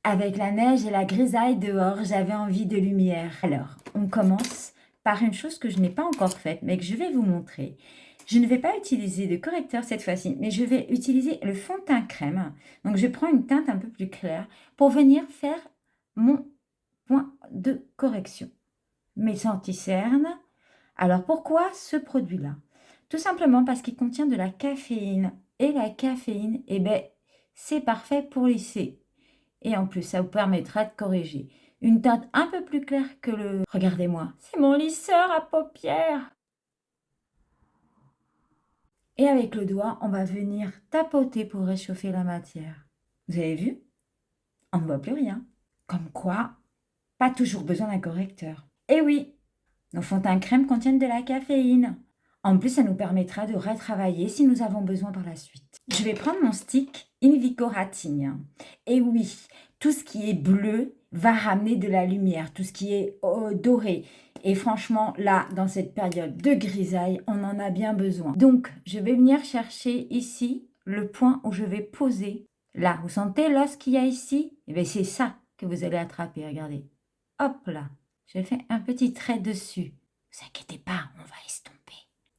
Avec la neige et la grisaille dehors, j'avais envie de lumière. Alors, on commence par une chose que je n'ai pas encore faite, mais que je vais vous montrer. Je ne vais pas utiliser de correcteur cette fois-ci, mais je vais utiliser le fond de teint crème. Donc, je prends une teinte un peu plus claire pour venir faire mon point de correction. Mes anti-cernes. Alors, pourquoi ce produit-là? Tout simplement parce qu'il contient de la caféine. Et la caféine, eh ben, c'est parfait pour lisser. Et en plus, ça vous permettra de corriger. Une teinte un peu plus claire que le... Regardez-moi, c'est mon lisseur à paupières. Et avec le doigt, on va venir tapoter pour réchauffer la matière. Vous avez vu? On ne voit plus rien. Comme quoi, pas toujours besoin d'un correcteur. Et oui, nos fonds de teint crème contiennent de la caféine. En plus, ça nous permettra de retravailler si nous avons besoin par la suite. Je vais prendre mon stick Invico Ratine. Et oui, tout ce qui est bleu va ramener de la lumière, tout ce qui est doré. Et franchement, là, dans cette période de grisaille, on en a bien besoin. Donc, je vais venir chercher ici le point où je vais poser. Là, vous sentez l'os qu'il y a ici? Eh bien, c'est ça que vous allez attraper, regardez. Hop là, je fais un petit trait dessus. Ne vous inquiétez pas, on va estomper.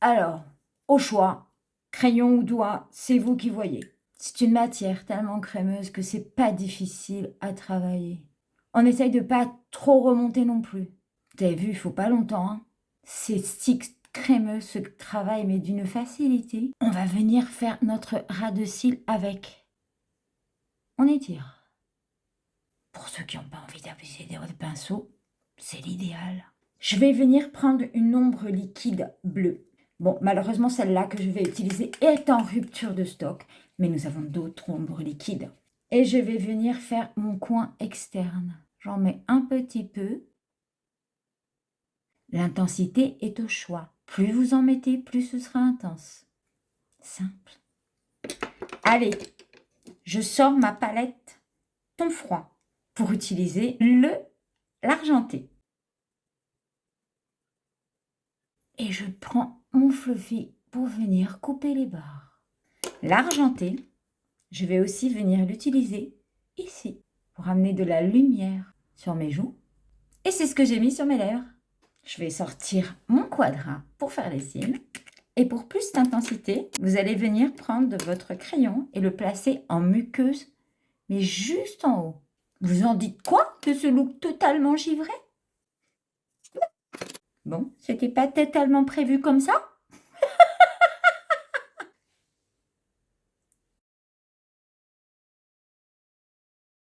Alors, au choix, crayon ou doigt, c'est vous qui voyez. C'est une matière tellement crémeuse que c'est pas difficile à travailler. On essaye de pas trop remonter non plus. Vous avez vu, il faut pas longtemps. Hein. Ces sticks crémeux se travaillent mais d'une facilité. On va venir faire notre ras de cils avec. On étire. Pour ceux qui n'ont pas envie d'abuser des pinceaux, c'est l'idéal. Je vais venir prendre une ombre liquide bleue. Bon, malheureusement, celle-là que je vais utiliser est en rupture de stock, mais nous avons d'autres ombres liquides. Et je vais venir faire mon coin externe. J'en mets un petit peu. L'intensité est au choix. Plus vous en mettez, plus ce sera intense. Simple. Allez, je sors ma palette ton froid pour utiliser l'argenté. Et je prends mon fluffy pour venir couper les barres. L'argenté, je vais aussi venir l'utiliser ici pour amener de la lumière sur mes joues. Et c'est ce que j'ai mis sur mes lèvres. Je vais sortir mon quadrat pour faire les cils. Et pour plus d'intensité, vous allez venir prendre votre crayon et le placer en muqueuse, mais juste en haut. Vous en dites quoi de ce look totalement givré? Bon, c'était pas totalement prévu comme ça.